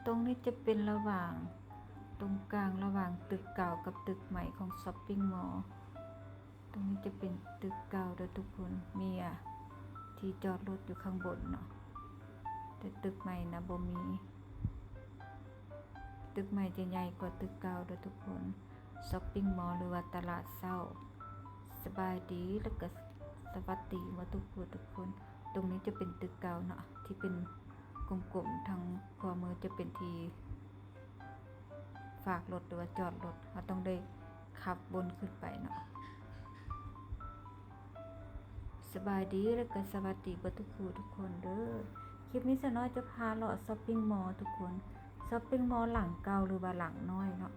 ตรงนี้จะเป็นระหว่างตรงกลางระหว่างตึกเก่ากับตึกใหม่ของช้อปปิ้งมอลล์ตรงนี้จะเป็นตึกเก่าเด้อทุกคนมีที่จอดรถอยู่ข้างบนเนาะแต่ตึกใหม่นะบ่มีตึกใหม่จะใหญ่กว่าตึกเก่าเด้อทุกคนช้อปปิ้งมอลล์หรือว่าตลาดเช้าสบายดีแล้วก็สวัสดีมาทุกคนตรงนี้จะเป็นตึกเก่าเนาะที่เป็นกลมๆทางขวามือจะเป็นที่ฝากรถหรือว่าจอดรถเราต้องได้ขับบนขึ้นไปเนาะสบายดีแล้วก็สวัสดีกับทุกคนเด้อคลิปนี้สน้อยจะพาเลาะช้อปปิ้งมอลล์ทุกคนช้อปปิ้งมอลล์หลังเก่าหรือว่าหลังน้อยเนาะ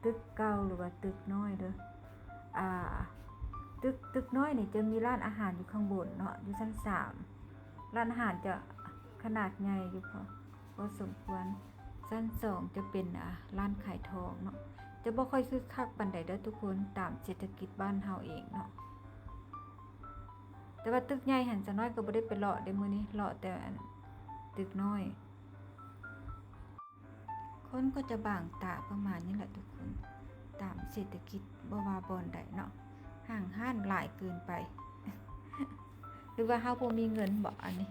ตึกเก่าหรือว่าตึกน้อยเด้อตึกน้อยนี่จะมีร้านอาหารอยู่ข้างบนเนาะอยู่ชั้น3ร้านอาหารจะขนาดใหญ่อยู่พอสมควรชั้น2จะเป็นร้านขายทองเนาะจะบ่ค่อยคึกคักปานใดเด้อทุกคนตามเศรษฐกิจบ้านเฮาเองเนาะแต่ว่าตึกใหญ่หันจะน้อยก็บ่ได้ไปเลาะได้มื้อนี้เลาะแต่ตึกน้อยคนก็จะบางตาประมาณนี้แหละทุกคนตามเศรษฐกิจบ่ว่าบ่อนใดเนาะห่างห้านหลายเกินไป หรือว่าเฮาบ่มีเงินบ่อันนี้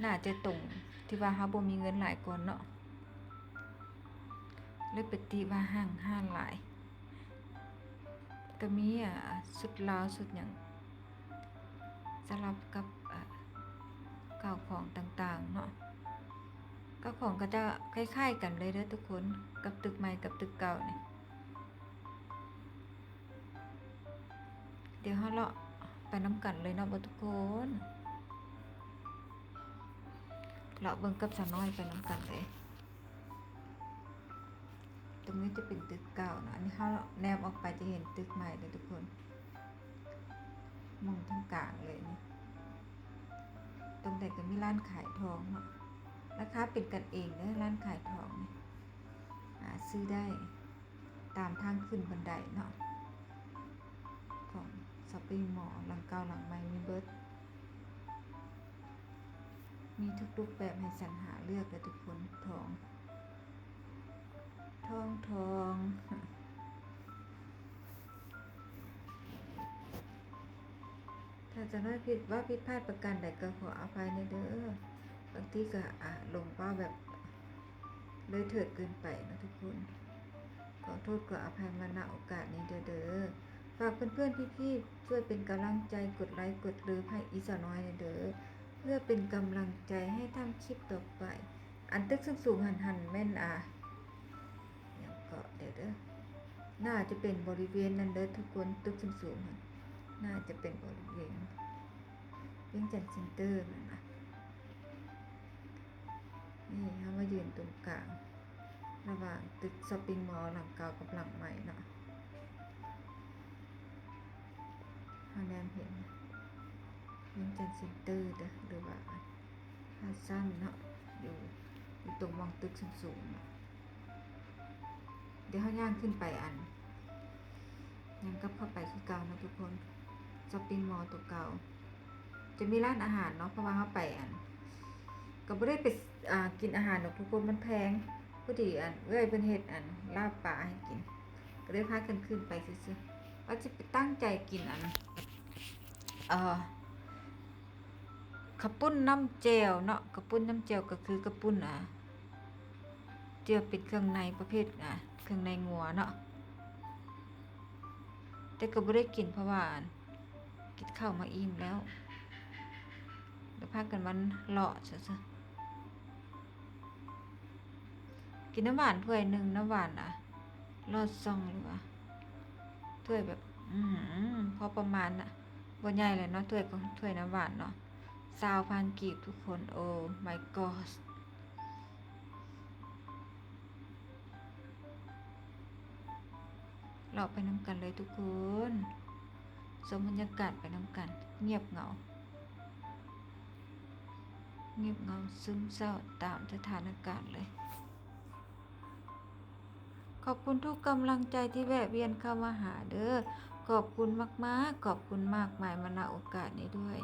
น่าจะตรงที่ว่าเฮาบ่มีเงินหลายก่อนเนาะเลยปฏิว่าห่างห้านหลายก็มีสุดลาวสุดหยังสลับกับข้าวของต่างๆเนาะข้าวของก็จะคล้ายๆกันเลยเด้อทุกคนกับตึกใหม่กับตึกเก่านี่เดี๋ยวเฮาเลาะไปน้ำกันเลยเนาะบ่ทุกคนเลาะเบิ่งกับสาวน้อยไปน้ำกันเลยตรงนี้จะเป็นตึกเก่าเนาะอันนี้เฮาแนมออกไปจะเห็นตึกใหม่เลยทุกคนมุมตรงกลางเลยนี่ตรงไหนก็มีร้านขายทองเนาะราคาเป็นกันเองเด้อร้านขายทองนี่หาซื้อได้ตามทางขึ้นบันไดเนาะของช้อปปิ้งมอลล์หลังเก่าหลังใหม่มีเบิดมีทุกรูปแบบให้สรรหาเลือกเลยทุกคนทองถ้าจะได้ผิดพลาดประการใดก็ขออภัยในเด้อบางทีก็ลงเป้าแบบเลยเถิดเกินไปนะทุกคนขอโทษขออภัยมาณโอกาสนี้เด้อฝากเพื่อนๆพี่ๆช่วยเป็นกำลังใจกดไลค์กดเลิฟให้อีสาวน้อยเด้อเพื่อเป็นกำลังใจให้ทำคลิปต่อไปอันตึกสูงๆหันแม่นอย่างก็เด้อน่าจะเป็นบริเวณนั้นเด้อทุกคนตึกสูงๆน่าจะเป็นบริเวณเวียงจันทน์เซ็นเตอร์นั่นนะนี่เขามายืนตรงกลางระหว่างตึกช้อปปิ้งมอลล์หลังเก่ากับหลังใหม่เนาะเขาแนมเห็นเวียงจันทน์เซ็นเตอร์เด้อหรือว่าฮาซันเนาะอยู่ตรงมองตึกสูงๆเนาะเดี๋ยวเขาย่างขึ้นไปยังกับเข้าไปคือเก่านะทุกคนช้อปปิ้งมอลล์ตัวเก่าจะมีร้านอาหารเนาะเพราะว่าเขาไปก็ไม่ได้ไปกินอาหารหรอกทุกคนมันแพงพอดีเอ้ยเพิ่นเฮ็ดลาบปลาให้กินก็เลยพากันขึ้นไปซื่อๆว่าจะไปตั้งใจกินข้าวปุ้นน้ำแจ่วเนาะข้าวปุ้นน้ำแจ่วก็คือข้าวปุ้นเจียวเป็นเครื่องในประเภทเครื่องในงัวเนาะแต่ก็บ่ได้กินเพราะว่ากินข้าวมาอิ่มแล้วเดี๋ยวพากันมันเลาะซื่อๆกินน้ำหวานถ้วยนึงน้ำหวานรอดซองหรือว่าถ้วยแบบพอประมาณบ่ใหญ่เลยเนาะถ้วยน้ำหวานเนาะ20,000 กีบทุกคนโอ้ my god เราไปน้ำกันเลยทุกคนชมบรรยากาศไปน้ำกันเงียบเหงาซึมเศร้าตามสถานการณ์เลยขอบคุณทุกกำลังใจที่แวะเวียนเข้ามาหาเด้อขอบคุณมากๆขอบคุณมากมายมาณโอกาสนี้ด้วย